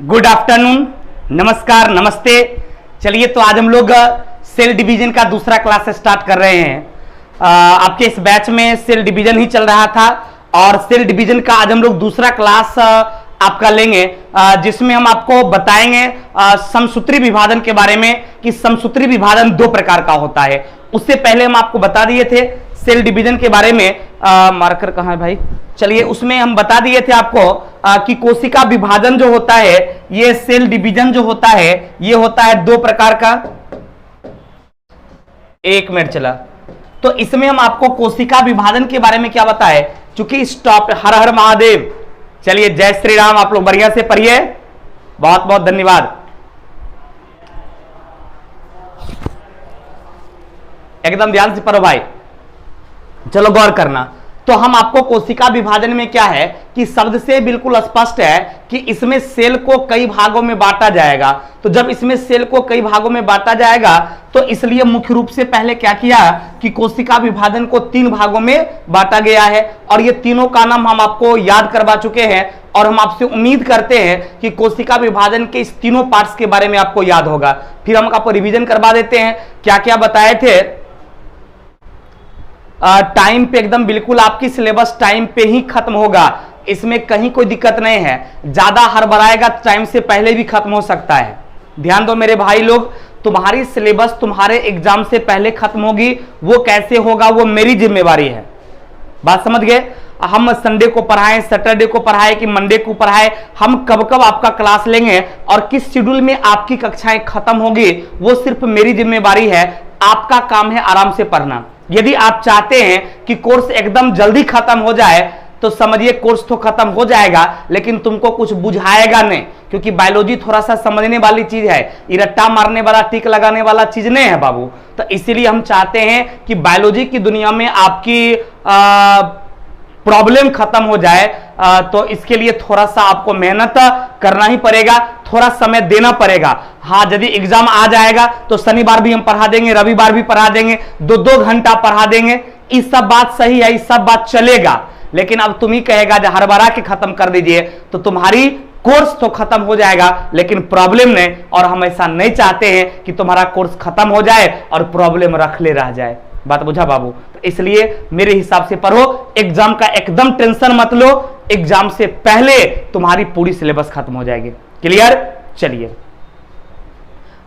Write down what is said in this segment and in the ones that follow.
Good afternoon, नमस्कार, नमस्ते। चलिए तो आज हम लोग सेल डिवीजन का दूसरा क्लास स्टार्ट कर रहे हैं। आपके इस बैच में सेल डिवीजन ही चल रहा था और सेल डिवीजन का आज हम लोग दूसरा क्लास आपका लेंगे, जिसमें हम आपको बताएंगे समसूत्री विभाजन के बारे में कि समसूत्री विभाजन दो प्रकार का होता है। उससे पहले हम आपको बता दिए थे सेल डिवीजन के बारे में, मार्कर कहाँ है भाई? चलिए उसमें हम बता दिए थे आपको कि कोशिका विभाजन जो होता है, ये सेल डिवीजन जो होता है ये होता है दो प्रकार का। एक मिनट चला, तो इसमें हम आपको कोशिका विभाजन के बारे में क्या बताए, चूंकि स्टॉप। हर हर महादेव। चलिए जय श्री राम। आप लोग बढ़िया से पढ़िए, बहुत बहुत धन्यवाद। एकदम ध्यान से पढ़ो भाई, चलो गौर करना। तो हम आपको कोशिका विभाजन में क्या है कि शब्द से बिल्कुल स्पष्ट है कि इसमें सेल को कई भागों में बांटा जाएगा। तो जब इसमें सेल को कई भागों में बांटा जाएगा तो इसलिए मुख्य रूप से पहले क्या किया कि कोशिका विभाजन को तीन भागों में बांटा गया है और ये तीनों का नाम हम आपको याद करवा चुके हैं और हम आपसे उम्मीद करते हैं कि कोशिका विभाजन के इस तीनों पार्ट्स के बारे में आपको याद होगा। फिर हम आपको रिवीजन करवा देते हैं क्या क्या बताए थे। टाइम पे एकदम बिल्कुल आपकी सिलेबस टाइम पे ही खत्म होगा, इसमें कहीं कोई दिक्कत नहीं है। ज्यादा हड़बड़ाएगा टाइम से पहले भी खत्म हो सकता है। ध्यान दो मेरे भाई लोग, तुम्हारी सिलेबस तुम्हारे एग्जाम से पहले खत्म होगी। वो कैसे होगा वो मेरी जिम्मेवारी है, बात समझ गए? हम संडे को पढ़ाएं, सैटरडे को पढ़ाएं कि मंडे को पढ़ाएं, हम कब कब आपका क्लास लेंगे और किस शेड्यूल में आपकी कक्षाएं खत्म होगी वो सिर्फ मेरी जिम्मेवारी है। आपका काम है आराम से पढ़ना। यदि आप चाहते हैं कि कोर्स एकदम जल्दी खत्म हो जाए तो समझिए कोर्स तो खत्म हो जाएगा लेकिन तुमको कुछ बुझाएगा नहीं, क्योंकि बायोलॉजी थोड़ा सा समझने वाली चीज है, इरट्टा मारने वाला टिक लगाने वाला चीज नहीं है बाबू। तो इसीलिए हम चाहते हैं कि बायोलॉजी की दुनिया में आपकी प्रॉब्लम खत्म हो जाए। तो इसके लिए थोड़ा सा आपको मेहनत करना ही पड़ेगा, थोड़ा समय देना पड़ेगा। हाँ, यदि एग्जाम आ जाएगा तो शनिवार भी हम पढ़ा देंगे, रविवार भी पढ़ा देंगे, दो घंटा पढ़ा देंगे। इस सब बात सही है, इस सब बात चलेगा, लेकिन अब तुम ही कहेगा जब हड़बड़ा के खत्म कर दीजिए तो तुम्हारी कोर्स तो खत्म हो जाएगा लेकिन प्रॉब्लम नहीं। और हम ऐसा नहीं चाहते हैं कि तुम्हारा कोर्स खत्म हो जाए और प्रॉब्लम रख ले रह जाए। बात बुझा बाबू? तो इसलिए मेरे हिसाब से पढ़ो, एग्जाम का एकदम टेंशन मत लो, एग्जाम से पहले तुम्हारी पूरी सिलेबस खत्म हो जाएगी। क्लियर? चलिए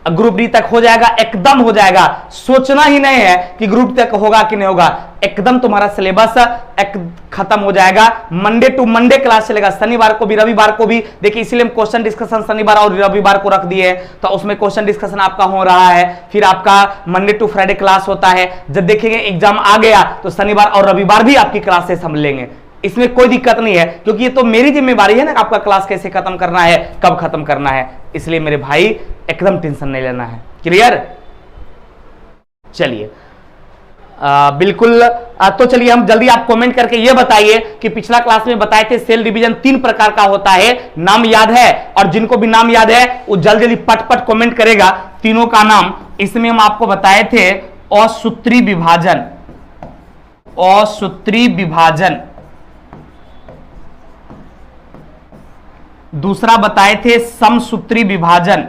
ग्रुप डी तक हो जाएगा, एकदम हो जाएगा। सोचना ही नहीं है कि ग्रुप तक होगा कि नहीं होगा, एकदम तुम्हारा सिलेबस खत्म हो जाएगा। मंडे टू मंडे क्लास चलेगा, शनिवार को भी रविवार को भी। देखिए इसलिए हम क्वेश्चन डिस्कशन शनिवार और रविवार को रख दिए, तो उसमें क्वेश्चन डिस्कशन आपका हो रहा है। फिर आपका मंडे टू फ्राइडे क्लास होता है। जब देखेंगे एग्जाम आ गया तो शनिवार और रविवार भी आपकी क्लासेस हम लेंगे, इसमें कोई दिक्कत नहीं है, क्योंकि ये तो मेरी जिम्मेवारी है ना आपका क्लास कैसे खत्म करना है, कब खत्म करना है। इसलिए मेरे भाई एकदम टेंशन नहीं लेना है। क्लियर? चलिए बिल्कुल। तो चलिए हम जल्दी आप कमेंट करके ये बताइए कि पिछला क्लास में बताए थे सेल डिवीजन तीन प्रकार का होता है, नाम याद है? और जिनको भी नाम याद है वो जल्दी जल्दी पट पट कमेंट करेगा तीनों का नाम। इसमें हम आपको बताए थे असूत्री विभाजन, असूत्री विभाजन। दूसरा बताए थे समसूत्री विभाजन,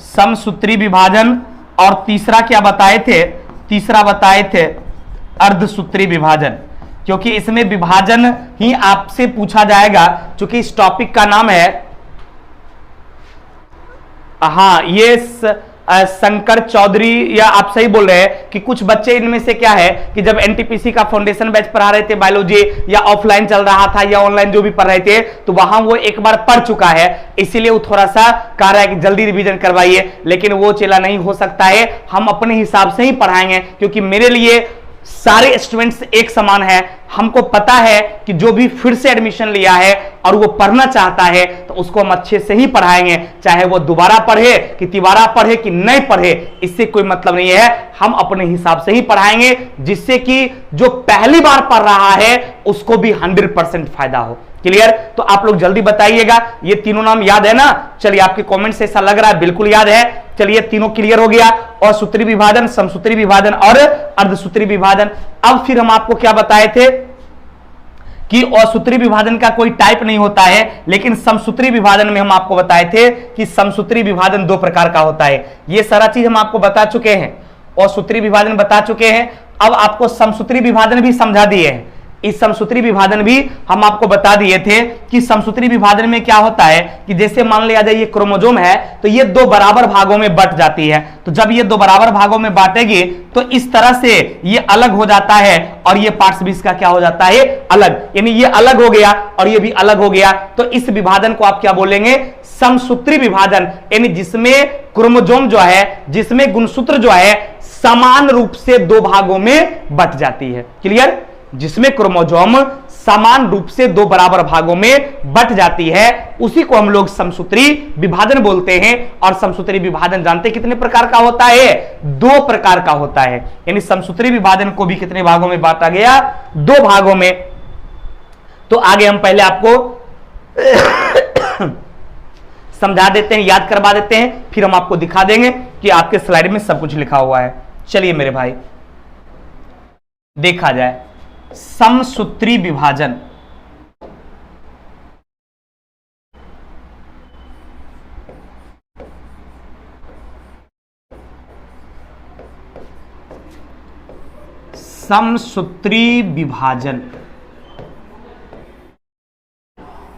समसूत्री विभाजन। और तीसरा क्या बताए थे? तीसरा बताए थे अर्धसूत्री विभाजन, क्योंकि इसमें विभाजन ही आपसे पूछा जाएगा, क्योंकि इस टॉपिक का नाम है, हाँ ये शंकर चौधरी, या आप सही बोल रहे हैं कि कुछ बच्चे इनमें से क्या है कि जब एनटीपीसी का फाउंडेशन बैच पढ़ा रहे थे बायोलॉजी, या ऑफलाइन चल रहा था या ऑनलाइन जो भी पढ़ रहे थे, तो वहां वो एक बार पढ़ चुका है, इसीलिए वो थोड़ा सा कह रहा है कि जल्दी रिवीजन करवाइए। लेकिन वो चेला नहीं हो सकता है, हम अपने हिसाब से ही पढ़ाएंगे, क्योंकि मेरे लिए सारे स्टूडेंट्स एक समान है। हमको पता है कि जो भी फिर से एडमिशन लिया है और वो पढ़ना चाहता है तो उसको हम अच्छे से ही पढ़ाएंगे, चाहे वो दोबारा पढ़े कि तिबारा पढ़े कि नहीं पढ़े, इससे कोई मतलब नहीं है। हम अपने हिसाब से ही पढ़ाएंगे जिससे कि जो पहली बार पढ़ रहा है उसको भी 100% फायदा हो। क्लियर? तो आप लोग जल्दी बताइएगा, ये तीनों नाम याद है ना? चलिए आपके कमेंट से ऐसा लग रहा है बिल्कुल याद है। चलिए तीनों क्लियर हो गया, असूत्री विभाजन, समसूत्री विभाजन और अर्धसूत्री विभाजन। अब फिर हम आपको क्या बताए थे कि असूत्री विभाजन का कोई टाइप नहीं होता है, लेकिन समसूत्री विभाजन में हम आपको बताए थे कि समसूत्री विभाजन 2 प्रकार का होता है। ये सारा चीज हम आपको बता चुके हैं, असूत्री विभाजन बता चुके हैं। अब आपको समसूत्री विभाजन भी समझा दिए हैं। इस समसूत्री विभाजन भी हम आपको बता दिए थे कि समसूत्री विभाजन में क्या होता है कि जैसे मान लिया जाए ये क्रोमोसोम है, तो ये 2 बराबर भागों में बट जाती है। तो जब ये 2 बराबर भागों में बांटेगी तो इस तरह से ये अलग हो जाता है और ये पार्ट्स भी इसका क्या हो जाता है, अलग, यानी ये अलग हो गया और ये भी अलग हो गया। तो इस विभाजन को आप क्या बोलेंगे, समसूत्री विभाजन, यानी जिसमें क्रोमोसोम जो है, जिसमें गुणसूत्र जो है समान रूप से 2 भागों में बट जाती है। क्लियर? जिसमें क्रोमोसोम समान रूप से 2 बराबर भागों में बट जाती है, उसी को हम लोग समसूत्री विभाजन बोलते हैं। और समसूत्री विभाजन जानते कितने प्रकार का होता है, 2 प्रकार का होता है। यानी समसूत्री विभाजन को भी कितने भागों में बांटा गया, 2 भागों में। तो आगे हम पहले आपको समझा देते हैं, याद करवा देते हैं, फिर हम आपको दिखा देंगे कि आपके स्लाइड में सब कुछ लिखा हुआ है। चलिए मेरे भाई, देखा जाए समसूत्री विभाजन। समसूत्री विभाजन,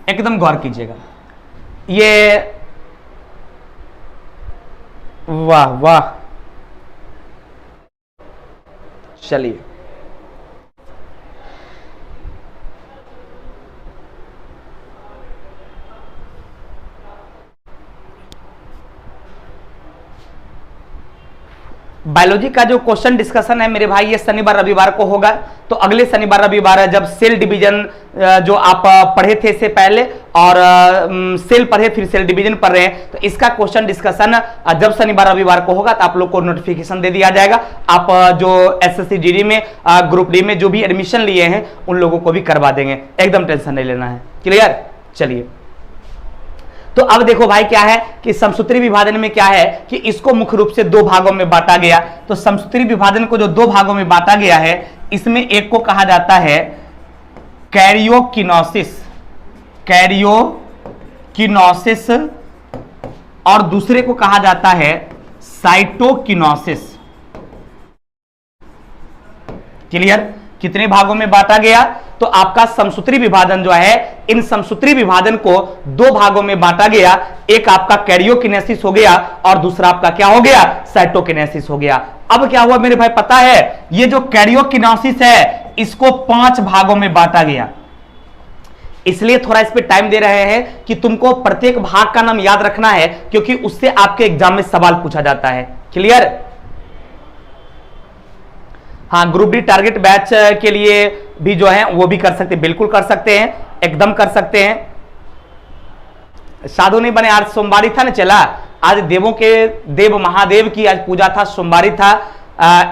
एकदम गौर कीजिएगा। ये वाह वाह, चलिए बायोलॉजी का जो क्वेश्चन डिस्कशन है मेरे भाई, ये शनिवार रविवार को होगा। तो अगले शनिवार रविवार है, जब सेल डिवीजन जो आप पढ़े थे इससे पहले, और सेल पढ़े फिर सेल डिवीजन पढ़ रहे हैं, तो इसका क्वेश्चन डिस्कशन जब शनिवार रविवार को होगा तो आप लोग को नोटिफिकेशन दे दिया जाएगा। आप जो एसएससी जीडी में ग्रुप डी में जो भी एडमिशन लिए हैं उन लोगों को भी करवा देंगे, एकदम टेंशन नहीं लेना है। क्लियर? चलिए, तो अब देखो भाई क्या है कि समसूत्री विभाजन में क्या है कि इसको मुख्य रूप से 2 भागों में बांटा गया। तो समसूत्री विभाजन को जो 2 भागों में बांटा गया है, इसमें एक को कहा जाता है कैरियोकिनोसिस, कैरियोकिनोसिस, और दूसरे को कहा जाता है साइटोकिनोसिस। क्लियर? कितने भागों में बांटा गया? तो आपका समसूत्री विभाजन जो है, इन समसूत्री विभाजन को 2 भागों में बांटा गया। एक आपका कैरियोकिनेसिस हो गया और दूसरा आपका क्या हो गया, साइटोकिनेसिस हो गया। अब क्या हुआ मेरे भाई पता है, ये जो कैरियोकिनेसिस है इसको 5 भागों में बांटा गया। इसलिए थोड़ा इस पे टाइम दे रहे हैं कि तुमको प्रत्येक भाग का नाम याद रखना है, क्योंकि उससे आपके एग्जाम में सवाल पूछा जाता है। क्लियर? हाँ, ग्रुप डी टारगेट बैच के लिए भी जो है वो भी कर सकते, बिल्कुल कर सकते हैं, एकदम कर सकते हैं। साधु नहीं बने, आज सोमवारी था ना, चला आज देवों के देव महादेव की आज पूजा था, सोमवारी था,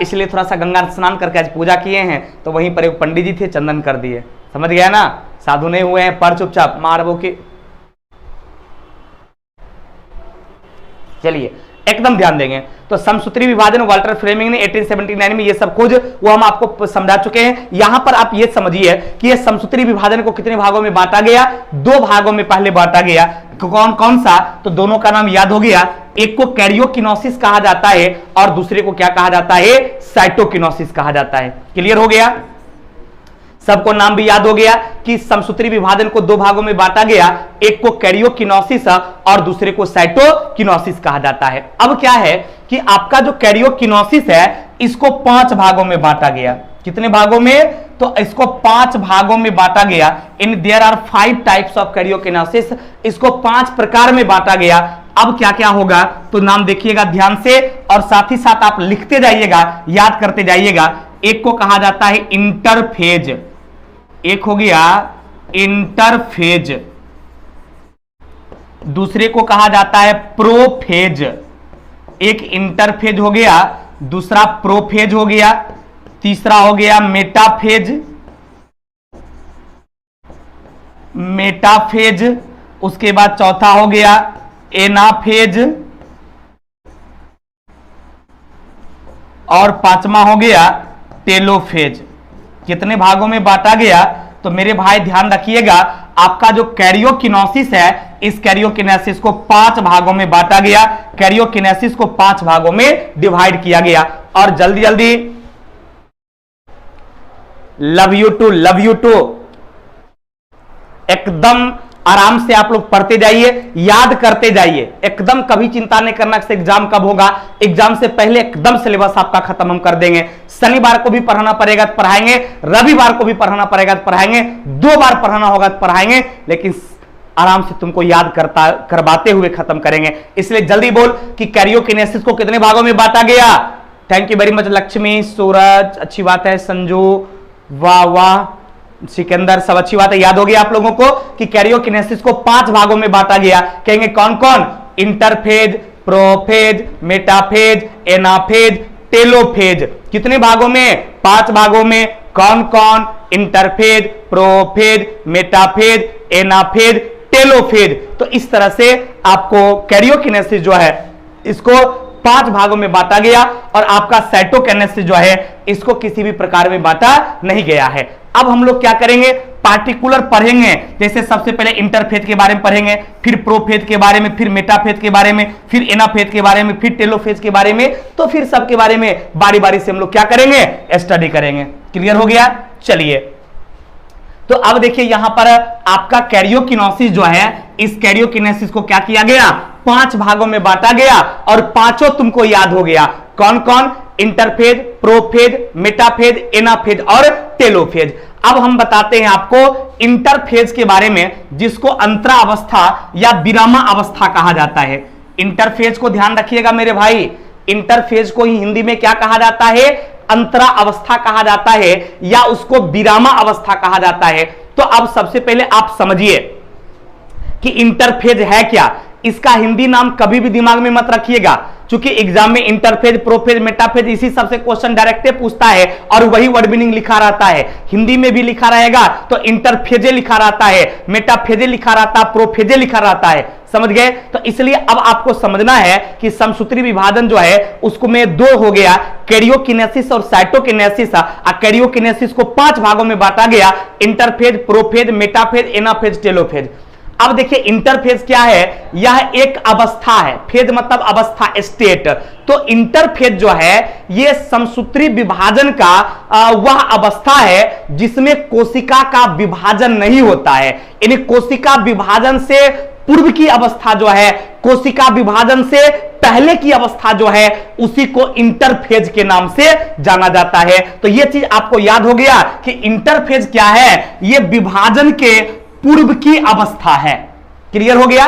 इसलिए थोड़ा सा गंगा स्नान करके आज पूजा किए हैं। तो वहीं पर एक पंडित जी थे, चंदन कर दिए, समझ गया ना। साधु नहीं हुए हैं, पर चुपचाप मारबो के। चलिए एकदम ध्यान देंगे। तो समसूत्री विभाजन वाल्टर फ्लेमिंग ने 1879 में ये सब खोज वो हम आपको समझा चुके हैं। यहां पर आप ये समझिए कि ये समसूत्री विभाजन को कितने भागों में बांटा गया, 2 भागों में पहले बांटा गया। कौन कौन सा? तो दोनों का नाम याद हो गया। एक को कैरियोकिनोसिस कहा जाता है और दूसरे को क्या कहा जाता है, साइटोकिनोसिस कहा जाता है। क्लियर हो गया? सबको नाम भी याद हो गया कि समसूत्री विभाजन को 2 भागों में बांटा गया। एक को कैरियोकिनोसिस और दूसरे को साइटोकिनोसिस कहा जाता है। अब क्या है कि आपका जो कैरियोकिनोसिस है इसको 5 भागों में बांटा गया। कितने भागों में? तो इसको 5 भागों में बांटा गया। In there are 5 types of karyokinesis, इसको 5 प्रकार में बांटा गया। अब क्या क्या होगा तो नाम देखिएगा ध्यान से, और साथ ही साथ आप लिखते जाइएगा, याद करते जाइएगा। एक को कहा जाता है इंटरफेज, एक हो गया इंटरफेज, दूसरे को कहा जाता है प्रोफेज। एक इंटरफेज हो गया, दूसरा प्रोफेज हो गया, तीसरा हो गया मेटाफेज, मेटाफेज, उसके बाद चौथा हो गया एनाफेज, और 5वां हो गया टेलोफेज। कितने भागों में बांटा गया? तो मेरे भाई ध्यान रखिएगा, आपका जो कैरियोकिनेसिस है, इस कैरियोकिनेसिस को 5 भागों में बांटा गया, कैरियोकिनेसिस को 5 भागों में डिवाइड किया गया। और जल्दी जल्दी लव यू टू एकदम आराम से आप लोग पढ़ते जाइए, याद करते जाइए, एकदम कभी चिंता नहीं करना कि एग्जाम कब होगा। एग्जाम से पहले एकदम सिलेबस आपका खत्म हम कर देंगे। शनिवार को भी पढ़ाना पड़ेगा तो पढ़ाएंगे, रविवार को भी पढ़ाना पड़ेगा तो पढ़ाएंगे, 2 बार पढ़ाना होगा तो पढ़ाएंगे, लेकिन आराम से तुमको याद करवाते हुए खत्म करेंगे। इसलिए जल्दी बोल कि कैरियोकिनेसिस को कितने भागों में बांटा गया। Thank you very much Lakshmi, Suraj, अच्छी बात है, संजू, वाह वाह, सिकंदर, सब अच्छी बात है। याद हो गया आप लोगों को कि कैरियोकिनेसिस को 5 भागों में बांटा गया। कहेंगे कौन कौन? Interphase, prophase, metaphase, anaphase, telophase. कितने भागों में? 5 भागों में। कौन कौन? Interphase, prophase, metaphase, anaphase, telophase. तो इस तरह से आपको कैरियोकिनेसिस जो है इसको 5 भागों में बांटा गया, और आपका साइटोकिनेसिस जो है इसको किसी भी प्रकार में बांटा नहीं गया है। अब हम लोग क्या करेंगे? पार्टिकुलर पढ़ेंगे। जैसे सबसे पहले इंटरफेज के बारे में पढ़ेंगे, फिर प्रोफेज के बारे में, फिर मेटाफेज के बारे में, फिर एनाफेज के बारे में, फिर टेलोफेज के बारे में। तो फिर सबके बारे में बारी बारी से हम लोग क्या करेंगे? स्टडी करेंगे। क्लियर हो गया? चलिए, तो अब देखिए यहां पर आपका कैरियोकिनेसिस जो है, इस कैरियोकिनेसिस को क्या किया गया? 5 भागों में बांटा गया, और पांचों तुमको याद हो गया। कौन कौन? इंटरफेज, प्रोफेज, मेटाफेज, एनाफेज और टेलोफेज। अब हम बताते हैं आपको इंटरफेज के बारे में, जिसको अंतरा अवस्था या विरामा अवस्था कहा जाता है। इंटरफेज को ध्यान रखिएगा मेरे भाई, इंटरफेज को ही हिंदी में क्या कहा जाता है? अंतरा अवस्था कहा जाता है, या उसको विरामा अवस्था कहा जाता है। तो अब सबसे पहले आप समझिए कि इंटरफेज है क्या। इसका हिंदी नाम कभी भी दिमाग में मत रखिएगा, क्योंकि एग्जाम में इंटरफेज, प्रोफेज, मेटाफेज इसी सबसे क्वेश्चन डायरेक्ट पूछता है, और वही वर्ड मीनिंग लिखा रहता है। हिंदी में भी लिखा रहेगा तो इंटरफेजे लिखा रहता है, मेटाफेजे लिखा रहता है, प्रोफेजे लिखा रहता है। समझ गए? तो इसलिए अब आपको समझना है कि समसूत्री विभाजन जो है उसको में 2 हो गया, कैरियोकिनेसिस और साइटोकिनेसिस। कैरियोकिनेसिस को 5 भागों में बांटा गया, interphase, prophase, metaphase, anaphase, telophase. अब देखिए इंटरफेज क्या है? यह एक अवस्था है। फेज मतलब अवस्था, स्टेट। तो इंटरफेज जो है यह समसूत्री विभाजन का वह अवस्था है जिसमें कोशिका का विभाजन नहीं होता है। यानी कोशिका विभाजन से पूर्व की अवस्था जो है, कोशिका विभाजन से पहले की अवस्था जो है, उसी को इंटरफेज के नाम से जाना जाता है। तो यह चीज आपको याद हो गया कि इंटरफेज क्या है? यह विभाजन के पूर्व की अवस्था है। क्लियर हो गया?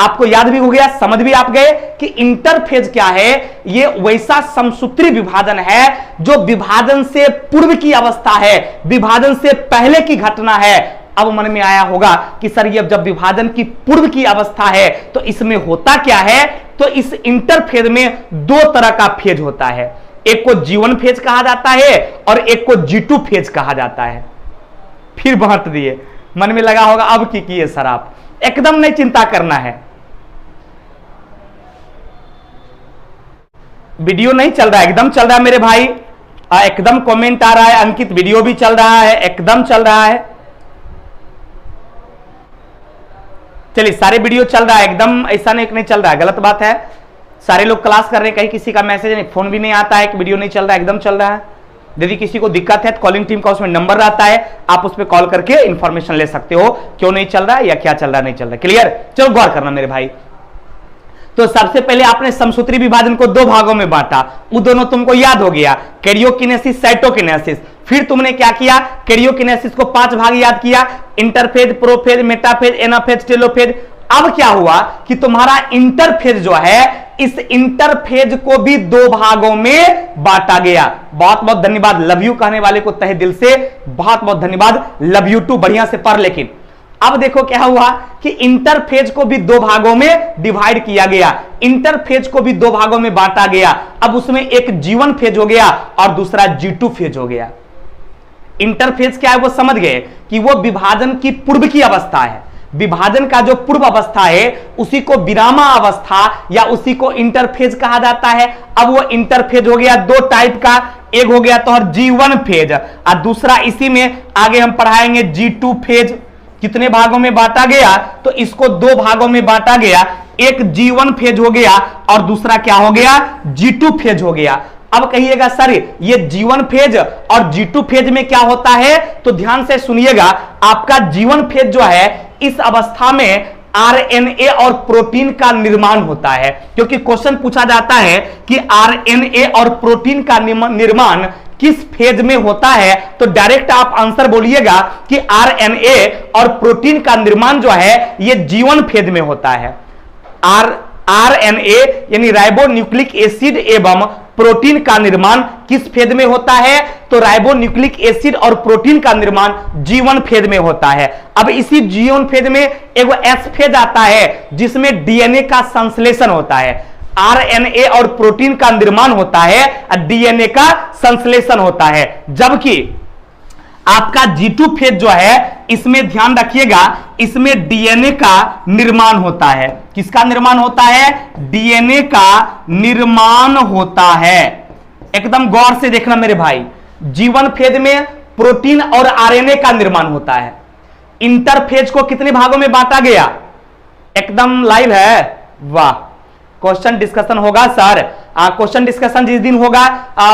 आपको याद भी हो गया, समझ भी आप गए कि इंटरफेज क्या है? यह वैसा समसूत्री विभाजन है जो विभाजन से पूर्व की अवस्था है, विभाजन से पहले की घटना है। अब मन में आया होगा कि सर ये जब विभाजन की पूर्व की अवस्था है तो इसमें होता क्या है? तो इस इंटरफेज में 2 तरह का फेज होता है। एक को G1 फेज कहा जाता है और एक को G2 फेज कहा जाता है। फिर बांट दिए, मन में लगा होगा अब की किए सर आप। एकदम नहीं चिंता करना है, वीडियो नहीं चल रहा है, एकदम चल रहा है मेरे भाई, एकदम कमेंट आ रहा है। अंकित वीडियो भी चल रहा है, एकदम चल रहा है। चलिए सारे वीडियो चल रहा है, एकदम ऐसा नहीं चल रहा है, गलत बात है। सारे लोग क्लास कर रहे हैं, कहीं किसी का मैसेज नहीं, फोन भी नहीं आता है कि वीडियो नहीं चल रहा है, एकदम चल रहा है। यदि किसी को दिक्कत है तो कॉलिंग टीम का उसमें नंबर रहता है, आप उस पर कॉल करके इंफॉर्मेशन ले सकते हो क्यों नहीं चल रहा है या क्या चल रहा है, नहीं चल रहा है। क्लियर? चलो गौर करना मेरे भाई। तो सबसे पहले आपने समसूत्री विभाजन को 2 भागों में बांटा, वो दोनों तुमको याद हो गया, कैरियोकिनेसिस, साइटोकिनेसिस। फिर तुमने क्या किया? कैरियोकिनेसिस को 5 भाग याद किया, interphase, prophase, metaphase, anaphase, telophase. अब क्या हुआ कि तुम्हारा इंटरफेज जो है, इस इंटरफेज को भी 2 भागों में बांटा गया। बहुत बहुत धन्यवाद लव यू कहने वाले को तहे दिल से बहुत बहुत धन्यवाद। लव यू टू, बढ़िया से पढ़। लेकिन अब देखो क्या हुआ कि इंटरफेज को भी 2 भागों में डिवाइड किया गया, इंटरफेज को भी 2 भागों में बांटा गया। अब उसमें एक G1 फेज हो गया और दूसरा G2 फेज हो गया। इंटरफेज क्या है वो समझ गए कि वो विभाजन की पूर्व की अवस्था है। विभाजन का जो पूर्व अवस्था है उसी को विरामा अवस्था या उसी को इंटरफेज कहा जाता है। अब वो इंटरफेज हो गया 2 टाइप का, एक हो गया तो G1 फेज और दूसरा इसी में आगे हम पढ़ाएंगे G2 फेज। कितने भागों में बांटा गया? तो इसको दो भागों में बांटा गया, एक G1 फेज हो गया और दूसरा क्या हो गया? G2 फेज हो गया। अब कहिएगा सर ये G1 फेज और G2 फेज में क्या होता है? तो ध्यान से सुनिएगा, आपका G1 फेज जो है इस अवस्था में आरएनए और प्रोटीन का निर्माण होता है, क्योंकि क्वेश्चन पूछा जाता है कि आरएनए और प्रोटीन का निर्माण किस फेज में होता है, तो डायरेक्ट आप आंसर बोलिएगा कि आरएनए और प्रोटीन का निर्माण जो है ये G1 फेज में होता है। आरएनए यानी राइबोन्यूक्लिक एसिड एवं प्रोटीन का निर्माण किस फेज में होता है? तो राइबोन्यूक्लिक एसिड और प्रोटीन का निर्माण G1 फेज में होता है। अब इसी G1 फेज में एक S फेज आता है जिसमें डीएनए का संश्लेषण होता है। आरएनए और प्रोटीन का निर्माण होता है और डीएनए का संश्लेषण होता है। जबकि आपका G2 फेज जो है इसमें ध्यान रखिएगा, इसमें डीएनए का निर्माण होता है। किसका निर्माण होता है? डीएनए का निर्माण होता है। एकदम गौर से देखना मेरे भाई, G1 फेज में प्रोटीन और आरएनए का निर्माण होता है। इंटरफेज को कितने भागों में बांटा गया? एकदम लाइव है, वाह। क्वेश्चन डिस्कशन होगा सर, क्वेश्चन डिस्कशन जिस दिन होगा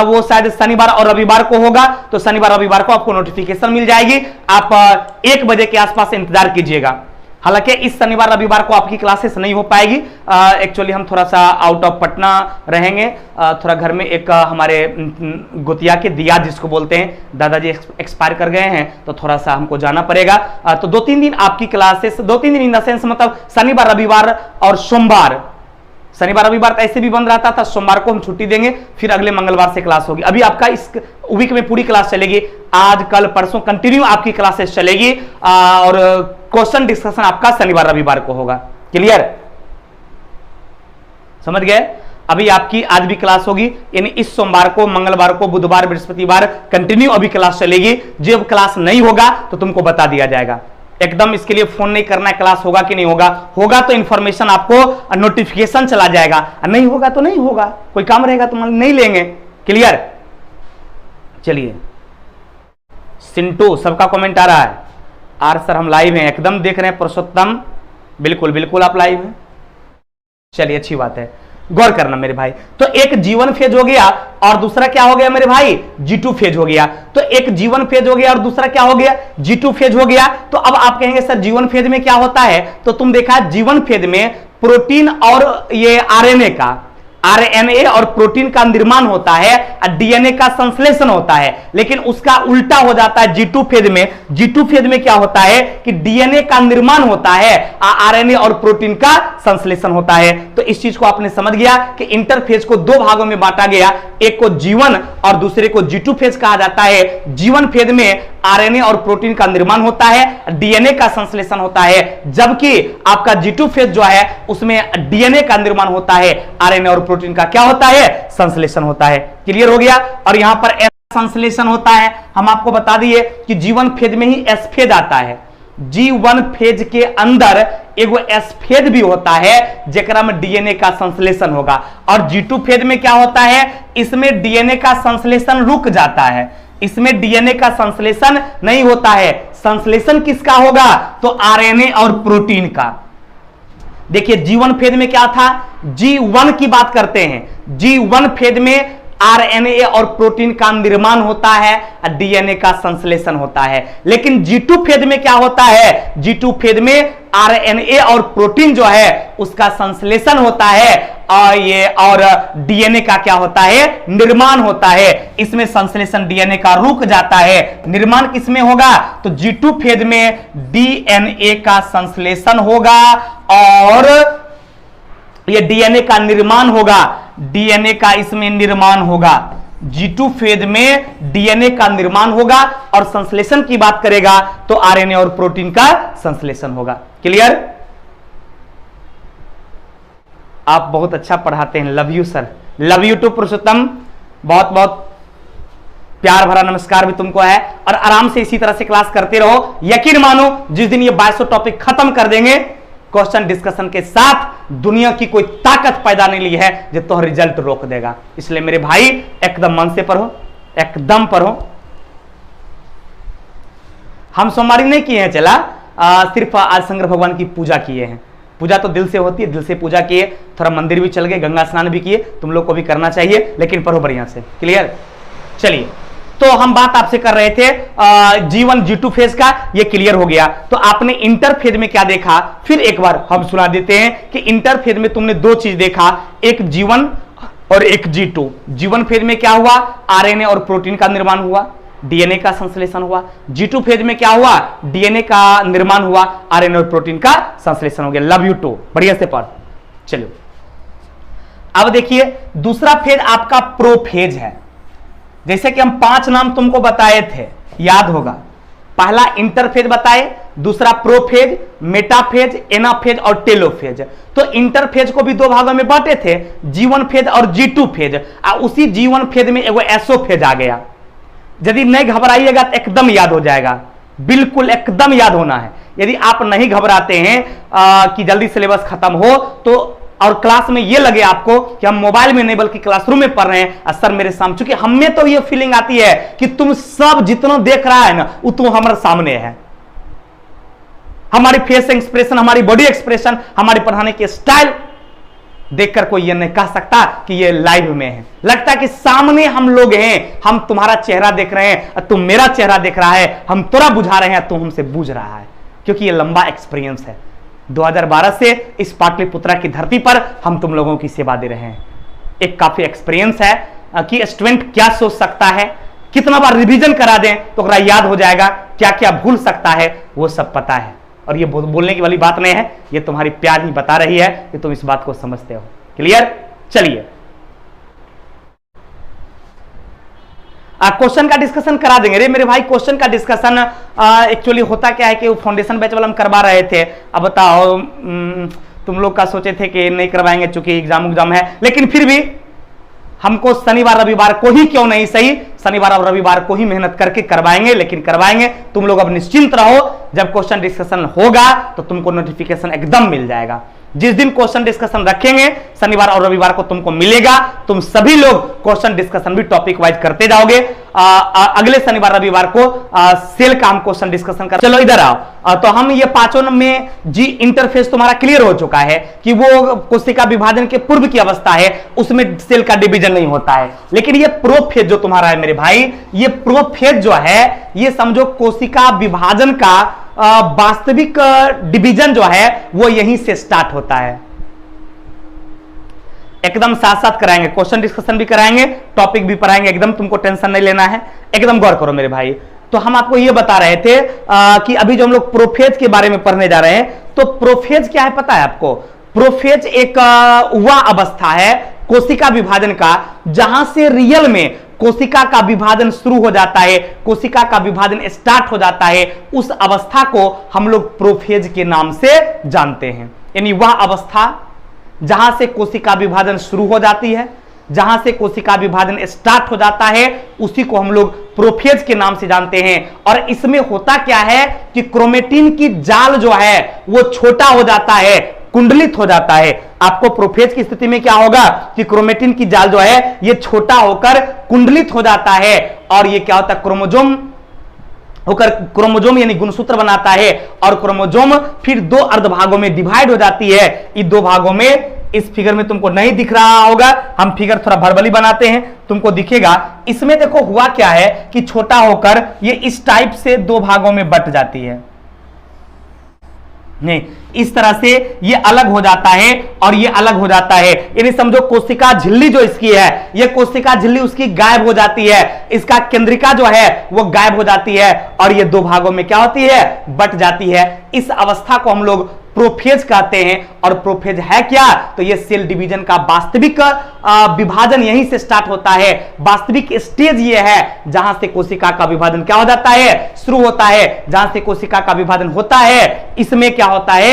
वो शायद शनिवार और रविवार को होगा, तो शनिवार रविवार को आपको नोटिफिकेशन मिल जाएगी। आप 1 बजे के आसपास इंतजार कीजिएगा। हालांकि इस शनिवार रविवार को आपकी क्लासेस नहीं हो पाएगी, एक्चुअली हम थोड़ा सा आउट ऑफ पटना रहेंगे, थोड़ा घर में एक हमारे गोतिया के दिया जिसको बोलते हैं, दादाजी एक्सपायर कर गए हैं, तो थोड़ा सा हमको जाना पड़ेगा। तो 2-3 दिन आपकी क्लासेस, 2-3 दिन इन द सेंस मतलब शनिवार रविवार और सोमवार, शनिवार रविवार ऐसे भी बंद रहता था, सोमवार को हम छुट्टी देंगे, फिर अगले मंगलवार से क्लास होगी। अभी आपका इस वीक में पूरी क्लास चलेगी, आज कल परसों कंटिन्यू आपकी क्लासेस चलेगी और क्वेश्चन डिस्कशन आपका शनिवार रविवार को होगा। क्लियर? समझ गए? अभी आपकी आज भी क्लास होगी, यानी इस सोमवार को, मंगलवार को, बुधवार, बृहस्पतिवार कंटिन्यू अभी क्लास चलेगी। जब क्लास नहीं होगा तो तुमको बता दिया जाएगा। एकदम इसके लिए फोन नहीं करना है क्लास होगा कि नहीं होगा, होगा तो इंफॉर्मेशन आपको नोटिफिकेशन चला जाएगा, नहीं होगा तो नहीं होगा, कोई काम रहेगा तो नहीं लेंगे। क्लियर? चलिए, सिंटू सबका कमेंट आ रहा है, आर सर हम लाइव हैं, एकदम देख रहे हैं। पुरुषोत्तम बिल्कुल बिल्कुल आप लाइव हैं, चलिए अच्छी बात है, गौर करना मेरे भाई। तो एक G1 फेज हो गया और दूसरा क्या हो गया मेरे भाई? G2 फेज हो गया। तो एक G1 फेज हो गया और दूसरा क्या हो गया? G2 फेज हो गया। तो अब आप कहेंगे सर G1 फेज में क्या होता है? तो तुम देखा G1 फेज में प्रोटीन और ये आरएनए और प्रोटीन का निर्माण होता है और डीएनए का संश्लेषण होता है, लेकिन उसका उल्टा हो जाता है G2 फेज में। G2 फेज में क्या होता है कि डीएनए का निर्माण होता है, आरएनए और प्रोटीन का संश्लेषण होता है। तो इस चीज को आपने समझ गया कि इंटरफेज को 2 भागों में बांटा गया, एक को G1 और दूसरे को G2 फेज कहा जाता है। G1 फेज में आरएनए और प्रोटीन का निर्माण होता है, डीएनए का संश्लेषण होता है, जबकि आपका G2 फेज जो है उसमें डीएनए का निर्माण होता है, आरएनए और प्रोटीन का क्या होता है? संश्लेषण होता है। क्लियर हो गया? और यहां पर संश्लेषण होता है, हम आपको बता दिए कि G1 फेज में ही S फेज आता है। G1 फेज के अंदर एगो S फेज भी होता है जेकरा में डीएनए का संश्लेषण होगा, और G2 फेज में क्या होता है? इसमें डीएनए का संश्लेषण रुक जाता है, इसमें डीएनए का संश्लेषण नहीं होता है। संश्लेषण किसका होगा? तो आरएनए और प्रोटीन का। देखिए G1 फेज में क्या था? G1 की बात करते हैं। G1 फेज में आरएनए और प्रोटीन का निर्माण होता है और डीएनए का संश्लेषण होता है, लेकिन G2 फेज में क्या होता है? G2 फेज में आरएनए और प्रोटीन जो है उसका संश्लेषण होता है और डीएनए का क्या होता है? निर्माण होता है। इसमें संश्लेषण डीएनए का रुक जाता है, निर्माण किसमें होगा? तो G2 फेज में डीएनए का संश्लेषण होगा और ये डीएनए का निर्माण होगा, डीएनए का इसमें निर्माण होगा। G2 फेज में डीएनए का निर्माण होगा और संश्लेषण की बात करेगा तो आरएनए और प्रोटीन का संश्लेषण होगा। क्लियर? आप बहुत अच्छा पढ़ाते हैं, love you sir, love you too Purushottam, बहुत बहुत प्यार भरा नमस्कार भी तुमको है, और आराम से इसी तरह से क्लास करते रहो। यकीन मानो जिस दिन ये 2200 टॉपिक खत्म कर देंगे क्वेश्चन डिस्कशन के साथ, दुनिया की कोई ताकत पैदा नहीं ली है जो तो रिजल्ट रोक देगा। इसलिए मेरे भाई एकदम मन से पढ़ो, एकदम पढ़ो। हम सोमवारी नहीं किए हैं, चला सिर्फ आज शंकर भगवान की पूजा किए हैं। पूजा तो दिल से होती है, दिल से पूजा किए, थोड़ा मंदिर भी चल गए, गंगा स्नान भी किए, तुम लोग को भी करना चाहिए, लेकिन पढ़ो बढ़िया से। क्लियर? चलिए, तो हम बात आपसे कर रहे थे G1 G2 फेज का, ये क्लियर हो गया। तो आपने इंटर फेज में क्या देखा, फिर एक बार हम सुना देते हैं कि इंटर फेज में तुमने दो चीज देखा, एक G1 और एक G2। G1 फेज में क्या हुआ, आरएनए और प्रोटीन का निर्माण हुआ, डीएनए का संश्लेषण हुआ। G2 फेज में क्या हुआ, डीएनए का निर्माण हुआ, आरएनए और प्रोटीन का संश्लेषण हो गया। लव यू टू, बढ़िया से पढ़। चलो अब देखिए, दूसरा फेज आपका प्रोफेज है। जैसे कि हम 5 नाम तुमको बताए थे, याद होगा। पहला इंटरफेज बताए, दूसरा प्रोफेज, मेटाफेज, एनाफेज और टेलोफेज। तो इंटरफेज को भी 2 भागों में बांटे थे, G1 फेज और G2 फेज। उसी G1 फेज में एगो एसोफेज आ गया। यदि नहीं घबराइएगा तो एकदम याद हो जाएगा, बिल्कुल एकदम याद होना है। यदि आप नहीं घबराते हैं कि जल्दी सिलेबस खत्म हो तो, और क्लास में ये लगे आपको कि हम मोबाइल में नहीं बल्कि क्लासरूम में पढ़ रहे हैं, सर मेरे सामने, चूंकि हमें तो ये फीलिंग आती है कि तुम सब जितना देख रहा है ना वो तुम हमारे सामने है। हमारी फेस एक्सप्रेशन, हमारी बॉडी एक्सप्रेशन, हमारी पढ़ाने के स्टाइल देखकर कोई ये नहीं कह सकता कि ये लाइव में है। लगता है कि सामने हम लोग हैं, हम तुम्हारा चेहरा देख रहे हैं, तुम मेरा चेहरा देख रहा है, हम तोरा बुझा रहे हैं, तुम हमसे बूझ रहा है, क्योंकि ये लंबा एक्सपीरियंस है। 2012 से इस पाटलिपुत्रा की धरती पर हम तुम लोगों की सेवा दे रहे हैं। एक काफी एक्सपीरियंस है कि स्टूडेंट क्या सोच सकता है, कितना बार रिवीजन करा दें तो याद हो जाएगा, क्या क्या भूल सकता है वो सब पता है। और ये बोलने की वाली बात नहीं है, ये तुम्हारी प्यार ही बता रही है कि तुम इस बात को समझते हो। क्लियर? चलिए क्वेश्चन का डिस्कशन करा देंगे। रे मेरे भाई, क्वेश्चन का डिस्कशन एक्चुअली होता क्या है कि वो फाउंडेशन बैच वाला हम करवा रहे थे। अब बताओ, तुम लोग का सोचे थे कि नहीं करवाएंगे चूंकि एग्जाम है, लेकिन फिर भी हमको शनिवार रविवार को ही क्यों नहीं सही, शनिवार और रविवार को ही मेहनत करके करवाएंगे, लेकिन करवाएंगे। तुम लोग अब निश्चिंत रहो, जब क्वेश्चन डिस्कशन होगा तो तुमको नोटिफिकेशन एकदम मिल जाएगा। जिस दिन क्वेश्चन डिस्कशन रखेंगे शनिवार और रविवार को तुमको मिलेगा। तुम सभी लोग क्वेश्चन डिस्कशन भी टॉपिक वाइज करते जाओगे। अगले शनिवार रविवार को सेल का हम क्वेश्चन डिस्कशन कर। चलो इधर आओ। तो हम ये 5 में जी इंटरफेस तुम्हारा क्लियर हो चुका है कि वो कोशिका विभाजन के पूर्व की अवस्था है, उसमें सेल का डिवीजन नहीं होता है। लेकिन ये प्रोफेज जो तुम्हारा है मेरे भाई, ये प्रोफेज जो है, ये समझो कोशिका विभाजन का वास्तविक डिवीजन जो है वो यहीं से स्टार्ट होता है। एकदम साथ साथ कराएंगे, क्वेश्चन डिस्कशन भी कराएंगे, टॉपिक भी पढ़ाएंगे, एकदम तुमको टेंशन नहीं लेना है, एकदम गौर करो मेरे भाई। तो हम आपको ये बता रहे थे कि अभी जो हम लोग प्रोफेज के बारे में पढ़ने जा रहे हैं, तो प्रोफेज क्या है पता है आपको? प्रोफेज एक वह अवस्था है कोशिका विभाजन का जहां से रियल में कोशिका का विभाजन शुरू हो जाता है, कोशिका का विभाजन स्टार्ट हो जाता है। उस अवस्था को हम लोग प्रोफेज के नाम से जानते हैं। यानी वह अवस्था जहां से कोशिका विभाजन शुरू हो जाती है, जहां से कोशिका विभाजन स्टार्ट हो जाता है, उसी को हम लोग प्रोफेज के नाम से जानते हैं। और इसमें होता क्या है कि क्रोमेटिन की जाल जो है वो छोटा हो जाता है, कुंडलित हो जाता है। आपको प्रोफेज की स्थिति में क्या होगा कि क्रोमेटिन की जाल जो है ये छोटा होकर कुंडलित हो जाता है, और ये क्या होता है, क्रोमोजोम होकर क्रोमोजोम यानी गुणसूत्र बनाता है, और क्रोमोजोम फिर 2 अर्धभागों में डिवाइड हो जाती है। इन 2 भागों में, इस फिगर में तुमको नहीं दिख रहा होगा, हम फिगर थोड़ा भरबली बनाते हैं, तुमको दिखेगा। इसमें देखो हुआ क्या है कि छोटा होकर ये इस टाइप से 2 भागों में बट जाती है। नहीं, इस तरह से ये अलग हो जाता है और ये अलग हो जाता है। यानी समझो कोशिका झिल्ली जो इसकी है, ये कोशिका झिल्ली उसकी गायब हो जाती है, इसका केंद्रिका जो है वो गायब हो जाती है, और ये 2 भागों में क्या होती है, बट जाती है। इस अवस्था को हम लोग प्रोफेज कहते हैं। और प्रोफेज है क्या? तो ये सेल डिवीजन का वास्तविक विभाजन यहीं से स्टार्ट होता है। वास्तविक स्टेज ये है जहां से कोशिका का विभाजन क्या हो जाता है, शुरू होता है, जहां से कोशिका का विभाजन होता है। इसमें क्या होता है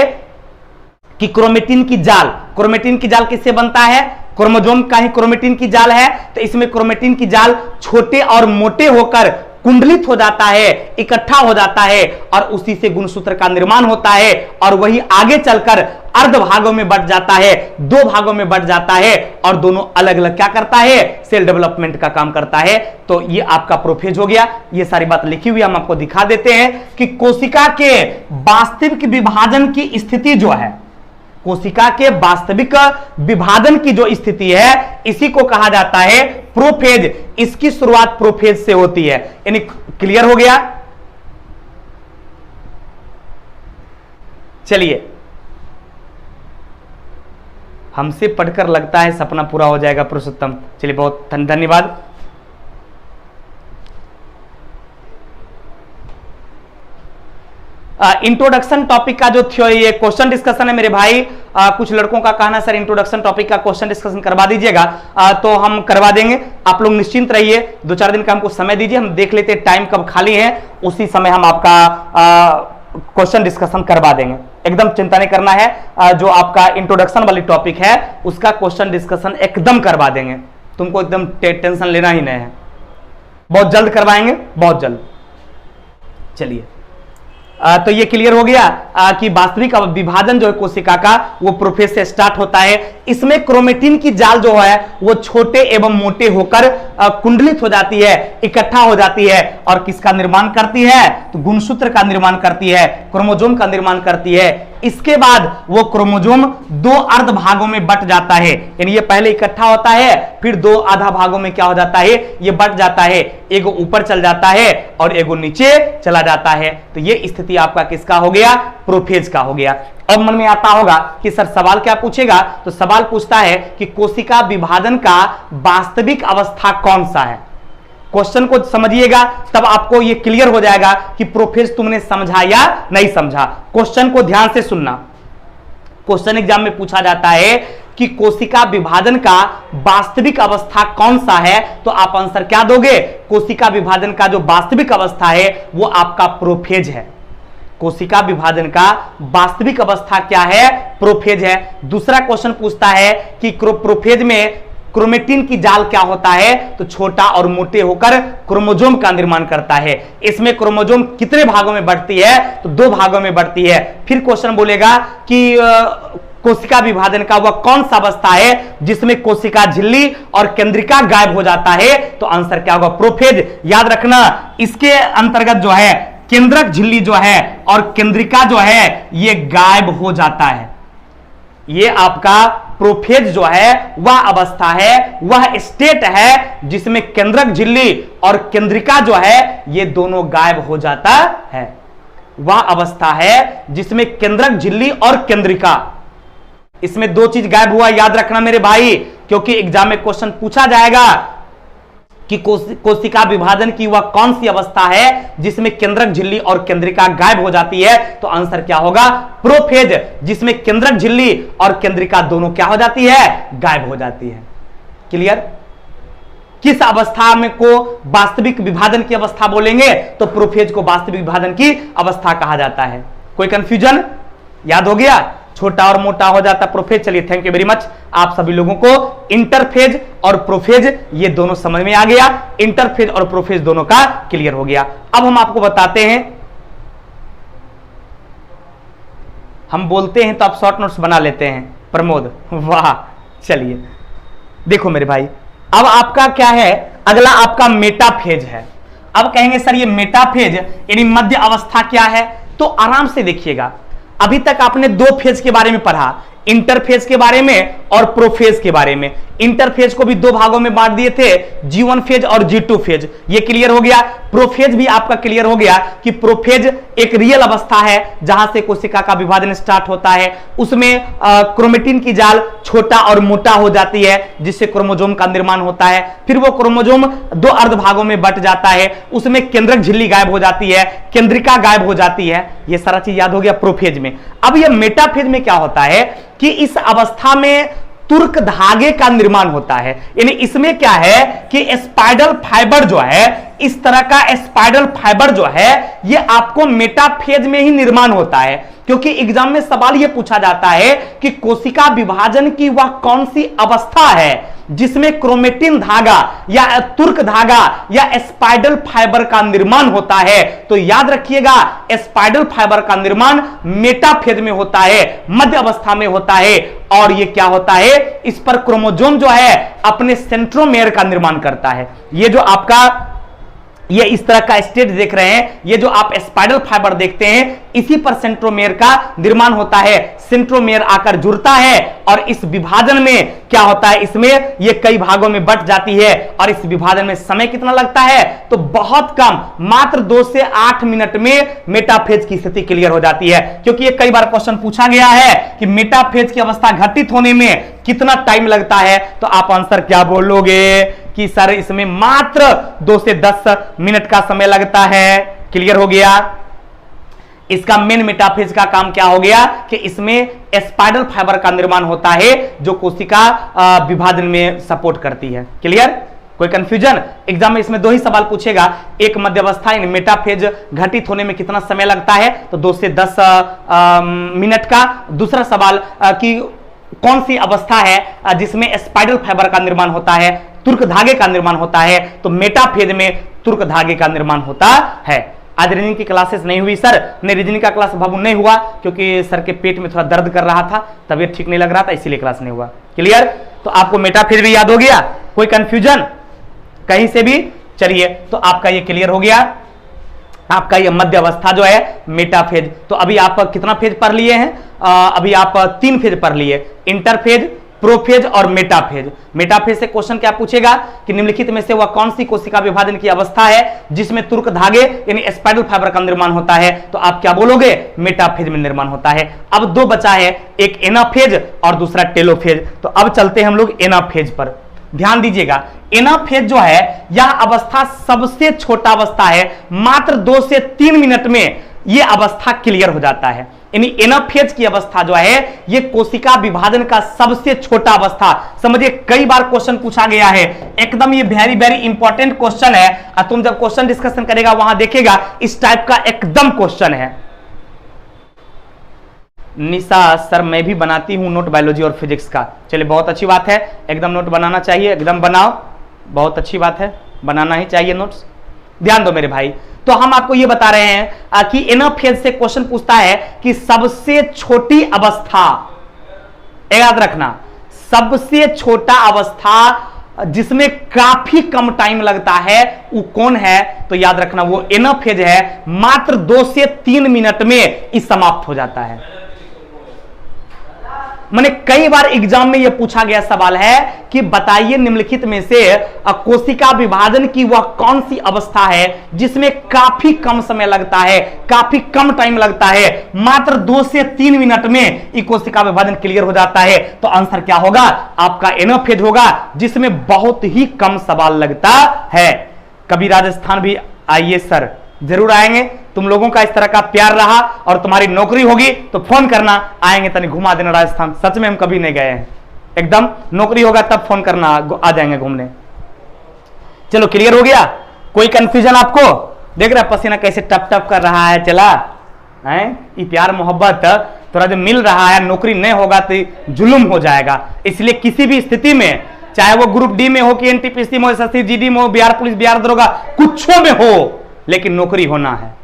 कि क्रोमेटिन की जाल किससे बनता है? क्रोमोजोम का ही क्रोमेटिन की जाल है। तो इसमें क्रोमेटिन की जाल छोटे और मोटे होकर कुंडलित हो जाता है, इकट्ठा हो जाता है, और उसी से गुणसूत्र का निर्माण होता है। और वही आगे चलकर अर्ध भागों में बंट जाता है, दो भागों में बंट जाता है और दोनों अलग अलग क्या करता है, सेल डेवलपमेंट का काम करता है। तो ये आपका प्रोफेज हो गया। ये सारी बात लिखी हुई हम आपको दिखा देते हैं कि कोशिका के वास्तविक विभाजन की स्थिति जो है, कोशिका के वास्तविक विभाजन की जो स्थिति है, इसी को कहा जाता है प्रोफेज। इसकी शुरुआत प्रोफेज से होती है। यानी क्लियर हो गया। चलिए, हमसे पढ़कर लगता है सपना पूरा हो जाएगा पुरुषोत्तम। चलिए, बहुत धन्यवाद। इंट्रोडक्शन टॉपिक का जो ये क्वेश्चन डिस्कशन है मेरे भाई, कुछ लड़कों का कहना सर इंट्रोडक्शन टॉपिक का क्वेश्चन डिस्कशन करवा दीजिएगा, तो हम करवा देंगे। आप लोग निश्चिंत रहिए, 2-4 दिन का हमको समय दीजिए, हम देख लेते हैं टाइम कब खाली है, उसी समय हम आपका क्वेश्चन डिस्कशन करवा देंगे। एकदम चिंता नहीं करना है। जो आपका इंट्रोडक्शन वाली टॉपिक है उसका क्वेश्चन डिस्कशन एकदम करवा देंगे, तुमको एकदम टेंशन लेना ही नहीं है, बहुत जल्द करवाएंगे, बहुत जल्द। चलिए, तो ये क्लियर हो गया कि वास्तविक विभाजन जो है कोशिका का वो प्रोफेज से स्टार्ट होता है। इसमें क्रोमेटिन की जाल जो है वो छोटे एवं मोटे होकर कुंडलित हो जाती है, इकट्ठा हो जाती है और किसका निर्माण करती है, तो गुणसूत्र का निर्माण करती है, क्रोमोसोम का निर्माण करती है। इसके बाद वो क्रोमोसोम 2 अर्ध भागों में बंट जाता है। यानी ये पहले इकट्ठा होता है, फिर 2 आधा भागों में क्या हो जाता है, ये बंट जाता है। एगो ऊपर चल जाता है और एगो नीचे चला जाता है। तो ये स्थिति आपका किसका हो गया, प्रोफेज का हो गया। अब मन में आता होगा कि सर सवाल क्या पूछेगा, तो सवाल पूछता है कि कोशिका विभाजन का वास्तविक अवस्था कौन सा है। क्वेश्चन को समझिएगा तब आपको यह क्लियर हो जाएगा कि प्रोफेज तुमने समझा या नहीं समझा। क्वेश्चन को ध्यान से सुनना। क्वेश्चन एग्जाम में पूछा जाता है कि कोशिका विभाजन का वास्तविक अवस्था कौन सा है, तो आप आंसर क्या दोगे, कोशिका विभाजन का जो वास्तविक अवस्था है वो आपका प्रोफेज है। कोशिका विभाजन का वास्तविक अवस्था क्या है, प्रोफेज है। दूसरा क्वेश्चन पूछता है कि प्रोफेज में क्रोमेटिन की जाल क्या होता है, तो छोटा और मोटे होकर क्रोमोसोम का निर्माण करता है। इसमें क्रोमोसोम कितने भागों में बढ़ती है, तो 2 भागों में बढ़ती है। फिर क्वेश्चन बोलेगा कि कोशिका विभाजन का वह कौन सा अवस्था है जिसमें कोशिका झिल्ली और केंद्रिका गायब हो जाता है, तो आंसर क्या होगा, प्रोफेज। याद रखना, इसके अंतर्गत जो है केंद्रक झिल्ली जो है और केंद्रिका जो है ये गायब हो जाता है। ये आपका प्रोफेज जो है वह अवस्था है, वह स्टेट है जिसमें केंद्रक झिल्ली और केंद्रिका जो है ये दोनों गायब हो जाता है। वह अवस्था है जिसमें केंद्रक झिल्ली और केंद्रिका, इसमें 2 चीज गायब हुआ। याद रखना मेरे भाई, क्योंकि एग्जाम में क्वेश्चन पूछा जाएगा कि कोशिका विभाजन की वह कौन सी अवस्था है जिसमें केंद्रक झिल्ली और केंद्रिका गायब हो जाती है, तो आंसर क्या होगा, प्रोफेज, जिसमें केंद्रक झिल्ली और केंद्रिका दोनों क्या हो जाती है, गायब हो जाती है। क्लियर। किस अवस्था में को वास्तविक विभाजन की अवस्था बोलेंगे, तो प्रोफेज को वास्तविक विभाजन की अवस्था कहा जाता है। कोई कंफ्यूजन, याद हो गया, छोटा और मोटा हो जाता प्रोफेज। चलिए, थैंक यू वेरी मच। आप सभी लोगों को इंटरफेज और प्रोफेज ये दोनों समझ में आ गया। इंटरफेज और प्रोफेज दोनों का क्लियर हो गया। अब हम आपको बताते हैं, हम बोलते हैं तो आप शॉर्ट नोट्स बना लेते हैं। प्रमोद, वाह। चलिए देखो मेरे भाई, अब आपका क्या है, अगला आपका मेटाफेज है। अब कहेंगे सर ये मेटाफेज यानी मध्य अवस्था क्या है, तो आराम से देखिएगा। अभी तक आपने 2 फेज के बारे में पढ़ा, इंटरफेज के बारे में और प्रोफेज के बारे में। इंटरफेज को भी 2 भागों में बांट दिए थे, G1 फेज और G2 फेज, ये क्लियर हो गया। प्रोफेज भी आपका क्लियर हो गया कि प्रोफेज एक रियल अवस्था है जहां से कोशिका का विभाजन स्टार्ट होता है। उसमें क्रोमेटिन की जाल छोटा और मोटा हो जाती है जिससे क्रोमोसोम का निर्माण होता है। फिर वो क्रोमोसोम 2 अर्ध भागों में बंट जाता है, उसमें केंद्रक झिल्ली गायब हो जाती है, केंद्रिका गायब हो जाती है। ये सारा चीज याद हो गया प्रोफेज में। अब ये मेटाफेज में क्या होता है कि इस अवस्था में तुर्क धागे का निर्माण होता है। यानी इसमें क्या है कि स्पाइडल फाइबर जो है, इस तरह का स्पाइडल फाइबर जो है ये आपको मेटाफेज में ही निर्माण होता है। क्योंकि एग्जाम में सवाल यह पूछा जाता है कि कोशिका विभाजन की वह कौन सी अवस्था है जिसमें क्रोमेटिन धागा या तुर्क धागा या स्पाइडल फाइबर का निर्माण होता है, तो याद रखिएगा स्पाइडल फाइबर का निर्माण मेटाफेज में होता है, मध्य अवस्था में होता है। और यह क्या होता है, इस पर क्रोमोसोम जो है अपने सेंट्रोमेयर का निर्माण करता है। ये जो आपका ये इस तरह का स्टेज देख रहे हैं, ये जो आप स्पाइडल फाइबर देखते हैं, इसी पर सेंट्रोमेयर का निर्माण होता है। सेंट्रोमेयर आकर जुड़ता है और इस विभाजन में क्या होता है, इसमें ये कई भागों में बंट जाती है। और इस विभाजन में समय कितना लगता है, तो बहुत कम, मात्र 2 से 8 मिनट में मेटाफेज की स्थिति क्लियर हो जाती है। क्योंकि ये कई बार क्वेश्चन पूछा गया है कि मेटाफेज की अवस्था घटित होने में कितना टाइम लगता है, तो आप आंसर क्या बोलोगे कि सर इसमें मात्र 2 से 10 मिनट का समय लगता है। क्लियर हो गया। इसका मेन मेटाफेज का काम क्या हो गया कि इसमें स्पाइडल फाइबर का निर्माण होता है जो कोशिका विभाजन में सपोर्ट करती है। क्लियर, कोई कंफ्यूजन? एग्जाम में इसमें 2 ही सवाल पूछेगा, एक मध्यावस्था इन मेटाफेज घटित होने में कितना समय लगता है, तो 2 से 10 मिनट का। दूसरा सवाल कि कौन सी अवस्था है जिसमें स्पाइडल फाइबर का निर्माण होता है, तुर्क धागे का निर्माण होता है, तो मेटाफेज में तुर्क धागे का निर्माण होता है। आज रीजनिंग की क्लासेस नहीं हुई सर, नहीं रीजनिंग का क्लास बाबू नहीं हुआ क्योंकि सर के पेट में थोड़ा दर्द कर रहा था, तबीयत ठीक नहीं लग रहा था, इसीलिए क्लास नहीं हुआ। क्लियर, तो आपको मेटाफेज भी याद हो गया, कोई कंफ्यूजन कहीं से भी? चलिए, तो आपका ये क्लियर हो गया, आपका ये मध्य अवस्था जो है मेटाफेज। तो अभी आप कितना फेज पढ़ लिए हैं? अभी आप 3 फेज पढ़ लिए, इंटरफेज, प्रोफेज और मेटाफेज। मेटाफेज से क्वेश्चन क्या पूछेगा कि निम्नलिखित में से वह कौन सी कोशिका विभाजन की अवस्था है जिसमें तुर्क धागे यानी स्पाइडल फाइबर का निर्माण होता है, तो आप क्या बोलोगे? मेटाफेज में निर्माण होता है। अब 2 बचा है, एक एनाफेज और दूसरा टेलोफेज। तो अब चलते हैं हम लोग एनाफेज पर। ध्यान दीजिएगा, एनाफेज जो है यह अवस्था सबसे छोटा अवस्था है, मात्र 2 से 3 मिनट में यह अवस्था क्लियर हो जाता है। यानी एनाफेज की अवस्था जो है यह कोशिका विभाजन का सबसे छोटा अवस्था। समझिए, कई बार क्वेश्चन पूछा गया है, एकदम ये वेरी वेरी इंपॉर्टेंट क्वेश्चन है। तुम जब क्वेश्चन डिस्कशन करेगा वहां देखेगा इस टाइप का एकदम क्वेश्चन है। निशा सर मैं भी बनाती हूं नोट बायोलॉजी और फिजिक्स का। चलिए, बहुत अच्छी बात है, एकदम नोट बनाना चाहिए, एकदम बनाओ, बहुत अच्छी बात है, बनाना ही चाहिए नोट्स। ध्यान दो मेरे भाई, तो हम आपको यह बता रहे हैं कि एनाफेज से क्वेश्चन पूछता है कि सबसे छोटी अवस्था, याद रखना, सबसे छोटा अवस्था जिसमें काफी कम टाइम लगता है वो कौन है, तो याद रखना वो एनाफेज है। मात्र 2 से 3 मिनट में ये समाप्त हो जाता है। मैंने कई बार एग्जाम में यह पूछा गया सवाल है कि बताइए निम्नलिखित में से कोशिका विभाजन की वह कौन सी अवस्था है जिसमें काफी कम समय लगता है, काफी कम टाइम लगता है, मात्र 2 से 3 मिनट में ये कोशिका विभाजन क्लियर हो जाता है। तो आंसर क्या होगा? आपका एनाफेज होगा, जिसमें बहुत ही कम सवाल लगता है। कभी राजस्थान भी आइए सर, जरूर आएंगे। तुम लोगों का इस तरह का प्यार रहा और तुम्हारी नौकरी होगी तो फोन करना, आएंगे, तनी घुमा देना राजस्थान। सच में हम कभी नहीं गए हैं, एकदम नौकरी होगा तब फोन करना, आ जाएंगे घूमने। चलो, क्लियर हो गया? कोई कंफ्यूजन आपको? देख रहा पसीना कैसे टप टप कर रहा है, चला है ये प्यार मोहब्बत थोड़ा जो मिल रहा है, नौकरी नहीं होगा तो जुल्म हो जाएगा। इसलिए किसी भी स्थिति में, चाहे वो ग्रुप डी में हो कि एनटीपीसी में हो, एसएससी जीडी में हो, बिहार पुलिस, बिहार दरोगा, कुछों में हो, लेकिन नौकरी होना है।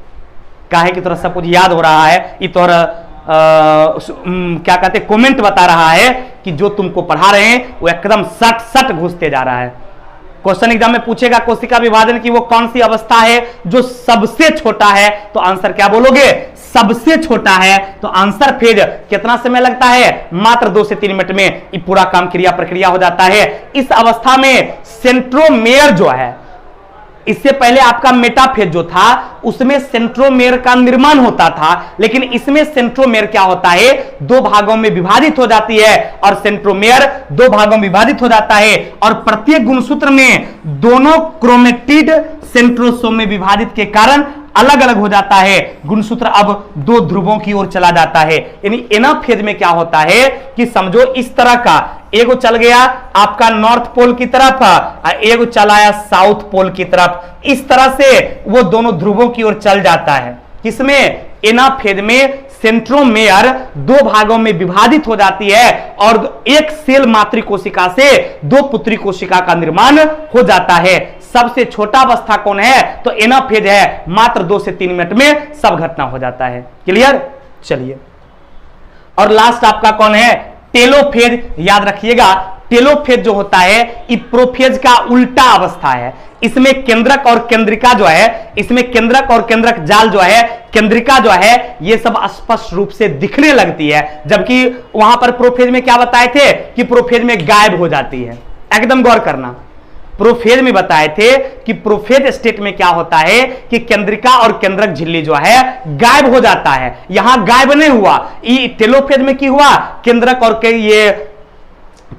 काहे कि तोरा सब कुछ याद हो रहा है, ये तोरा क्या कहते हैं, कमेंट बता रहा है कि जो तुमको पढ़ा रहे हैं वो एकदम सट सट घुसते जा रहा है। क्वेश्चन एग्जाम में पूछेगा कोशिका विभाजन की वो कौन सी अवस्था है जो सबसे छोटा है, तो आंसर क्या बोलोगे? सबसे छोटा है। तो आंसर फेज कितना समय लगता है? मात्र 2 से 3 मिनट में ये पूरा काम क्रिया प्रक्रिया हो जाता है। इस अवस्था में सेंट्रोमेयर जो है, इससे पहले आपका मेटाफेज जो था उसमें सेंट्रोमेयर का निर्माण होता था, लेकिन इसमें सेंट्रोमेयर क्या होता है? 2 भागों में विभाजित हो जाती है और सेंट्रोमेयर 2 भागों में विभाजित हो जाता है और प्रत्येक गुणसूत्र में दोनों क्रोमेटिड सेंट्रोसोम में विभाजित के कारण अलग अलग हो जाता है। गुणसूत्र अब 2 ध्रुवों की ओर चला जाता है। यानी एनाफेज में क्या होता है कि समझो इस तरह का, एगो चल गया आपका नॉर्थ पोल की तरफ, एगो चला आया साउथ पोल की तरफ। इस तरह से वो दोनों ध्रुवों की ओर चल जाता है। किसमें? एनाफेज में सेंट्रोमेयर दो भागों में विभाजित हो जाती है और एक सेल मातृ कोशिका से दो पुत्री कोशिका का निर्माण हो जाता है। सबसे छोटा अवस्था कौन है? तो एनाफेज है। मात्र 2 से 3 मिनट में सब घटना हो जाता है। क्लियर? चलिए, और लास्ट आपका कौन है? टेलोफेज। याद रखिएगा, टेलोफेज जो होता है ये प्रोफेज का उल्टा अवस्था है। इसमें केंद्रक और केंद्रिका जो है, इसमें केंद्रक और केंद्रक जाल जो है, केंद्रिका जो है, ये सब स्पष्ट रूप से दिखने लगती है, जबकि वहां पर प्रोफेज में क्या बताए थे कि प्रोफेज में गायब हो जाती है। एकदम गौर करना, प्रोफेज में बताए थे कि प्रोफेज स्टेट में क्या होता है कि केंद्रिका और केंद्रक झिल्ली जो है गायब हो जाता है। यहां गायब नहीं हुआ, ये टेलोफेज में क्या हुआ? केंद्रक और ये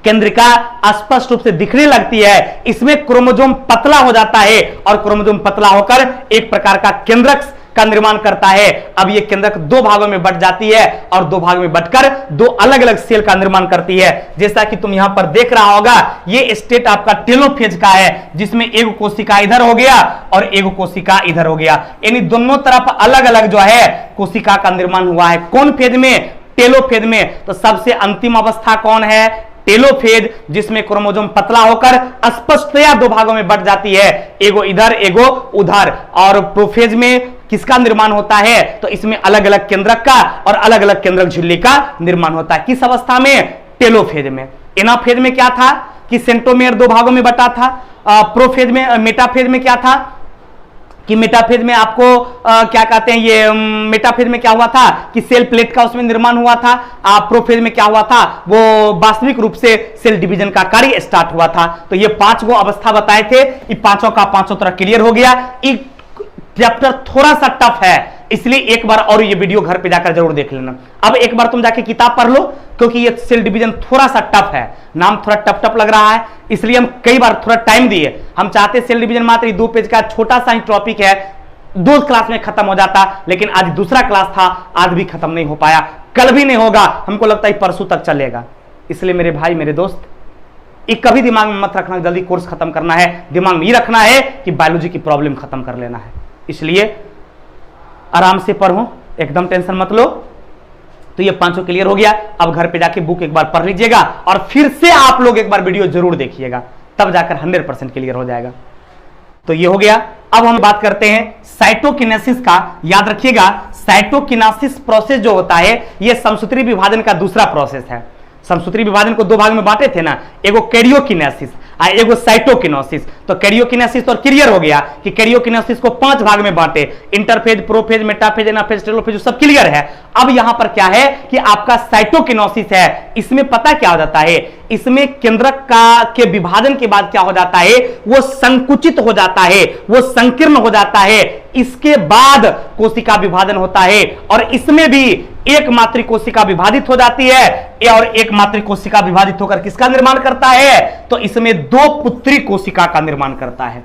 केंद्रिका स्पष्ट रूप से दिखने लगती है। इसमें क्रोमोसोम पतला हो जाता है और क्रोमोसोम पतला होकर एक प्रकार का केंद्रक का निर्माण करता है। अब ये केंद्रक 2 भागों में बंट जाती है और 2 भागों में बंटकर 2 अलग अलग सेल का निर्माण करती है। जैसा कि तुम यहां पर देख रहा होगा, ये स्टेट आपका टेलोफेज का है, जिसमें एक कोशिका इधर हो गया और एक कोशिका इधर हो गया, यानी दोनों तरफ अलग अलग जो है कोशिका का निर्माण हुआ है। कौन फेज में? टेलोफेज में। तो सबसे अंतिम अवस्था कौन है? टेलोफेज, जिसमें क्रोमोसोम पतला होकर स्पष्टतया 2 भागों में बंट जाती है, एगो इधर एगो उधर। और प्रोफेज में किसका निर्माण होता है? तो इसमें अलग अलग केंद्रक का और अलग अलग केंद्रक झिल्ली का निर्माण होता है। किस अवस्था में? टेलोफेज में। एनाफेज में क्या था कि सेंट्रोमेयर 2 भागों में बटा था। प्रोफेज में, मेटाफेज में क्या था कि मेटाफेज में आपको क्या कहते हैं, ये मेटाफेज में क्या हुआ था कि सेल प्लेट का उसमें निर्माण हुआ था। प्रोफेज में क्या हुआ था? वो वास्तविक रूप से सेल डिवीजन का कार्य स्टार्ट हुआ था। तो ये 5 गो अवस्था बताए थे, ये पांचों का पांचों तरह क्लियर हो गया। एक चैप्टर थोड़ा सा टफ है, इसलिए एक बार और ये वीडियो घर पे जाकर जरूर देख लेना। अब एक बार तुम जाके किताब पढ़ लो, क्योंकि ये सेल डिवीजन थोड़ा सा टफ है, नाम थोड़ा टफ टफ लग रहा है, इसलिए हम कई बार थोड़ा टाइम दिए। हम चाहते सेल डिवीजन मात्र 2 पेज का छोटा सा ही टॉपिक है, 2 क्लास में खत्म हो जाता, लेकिन आज दूसरा क्लास था, आज भी खत्म नहीं हो पाया, कल भी नहीं होगा, हमको लगता है परसों तक चलेगा। इसलिए मेरे भाई मेरे दोस्त, ये कभी दिमाग में मत रखना जल्दी कोर्स खत्म करना है, दिमाग में ये रखना है कि बायोलॉजी की प्रॉब्लम खत्म कर लेना है। इसलिए आराम से पढ़ो, एकदम टेंशन मत लो। तो ये 5 क्लियर हो गया। अब घर पे जाके बुक एक बार पढ़ लीजिएगा और फिर से आप लोग एक बार वीडियो जरूर देखिएगा, तब जाकर 100% क्लियर हो जाएगा। तो ये हो गया। अब हम बात करते हैं साइटोकिनेसिस का। याद रखिएगा, साइटोकिनेसिस प्रोसेस जो होता है ये समसूत्री विभाजन का दूसरा प्रोसेस है। समसूत्री विभाजन को 2 भाग में बांटे थे ना, एगो कैरियोकिनेसिस और एगो साइटोकिनेसिस। तो कैरियोकिनेसिस तो क्लियर हो गया कि कैरियोकिनेसिस को 5 भाग में बांटे, interphase, prophase, metaphase, anaphase, telophase, सब क्लियर है। अब यहां पर क्या है कि आपका साइटोकिनेसिस है। इसमें पता क्या हो जाता है, इसमें केंद्रक का के विभाजन के बाद क्या हो जाता है, वो संकुचित हो जाता है, वो संकीर्ण हो जाता है। इसके बाद कोशिका विभाजन होता है और इसमें भी एक मातृ कोशिका विभाजित हो जाती है और एक मातृ कोशिका विभाजित होकर किसका निर्माण करता है? तो इसमें 2 पुत्री कोशिका का निर्माण करता है।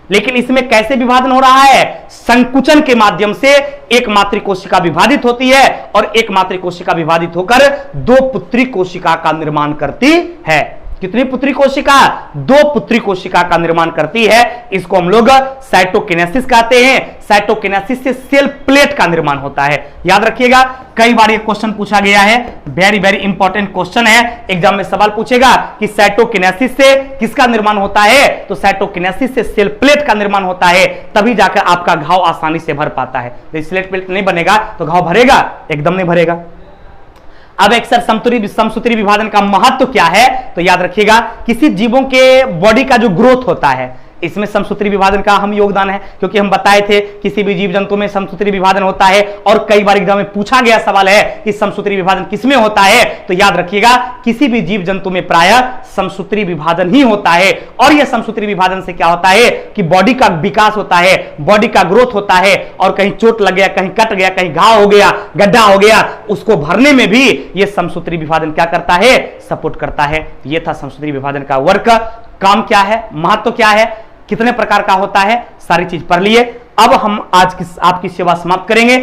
लेकिन इसमें कैसे विभाजन हो रहा है? संकुचन के माध्यम से एक मातृ कोशिका विभाजित होती है और एक मातृ कोशिका विभाजित होकर 2 पुत्री कोशिका का निर्माण करती है। कितनी पुत्री कोशिका? 2 पुत्री कोशिका का निर्माण करती है। इसको हम लोग साइटोकिनेसिस कहते हैं। साइटोकिनेसिस से सेल प्लेट का निर्माण होता है। याद रखिएगा, कई बार ये क्वेश्चन पूछा गया है, वेरी वेरी इंपॉर्टेंट क्वेश्चन है। एग्जाम में सवाल पूछेगा कि साइटोकिनेसिस से किसका निर्माण होता है? तो साइटोकिनेसिस से सेल प्लेट का निर्माण होता है, तभी जाकर आपका घाव आसानी से भर पाता है। तो सेल प्लेट नहीं बनेगा तो घाव भरेगा? एकदम नहीं भरेगा। अब एक सर समसूत्री विभाजन का महत्व क्या है? तो याद रखिएगा, किसी जीवों के बॉडी का जो ग्रोथ होता है, इसमें समसूत्री विभाजन का अहम योगदान है, क्योंकि हम बताए थे किसी भी जीव जंतु में समसूत्री विभाजन होता है। और कई बार एग्जाम में पूछा गया सवाल है कि समसूत्री विभाजन किसमें होता है? तो याद रखिएगा, किसी भी जीव जंतु में प्रायः समसूत्री विभाजन ही होता है। और यह समसूत्री विभाजन से क्या होता है कि बॉडी का विकास होता है, बॉडी का ग्रोथ होता है, और कहीं चोट लग गया, कहीं कट गया, कहीं घाव हो गया, गड्ढा हो गया, उसको भरने में भी यह समसूत्री विभाजन क्या करता है? सपोर्ट करता है। यह था समसूत्री विभाजन का वर्क। काम क्या है, महत्व क्या है, कितने प्रकार का होता है, सारी चीज पढ़ लिए। अब हम आज आपकी सेवा समाप्त करेंगे।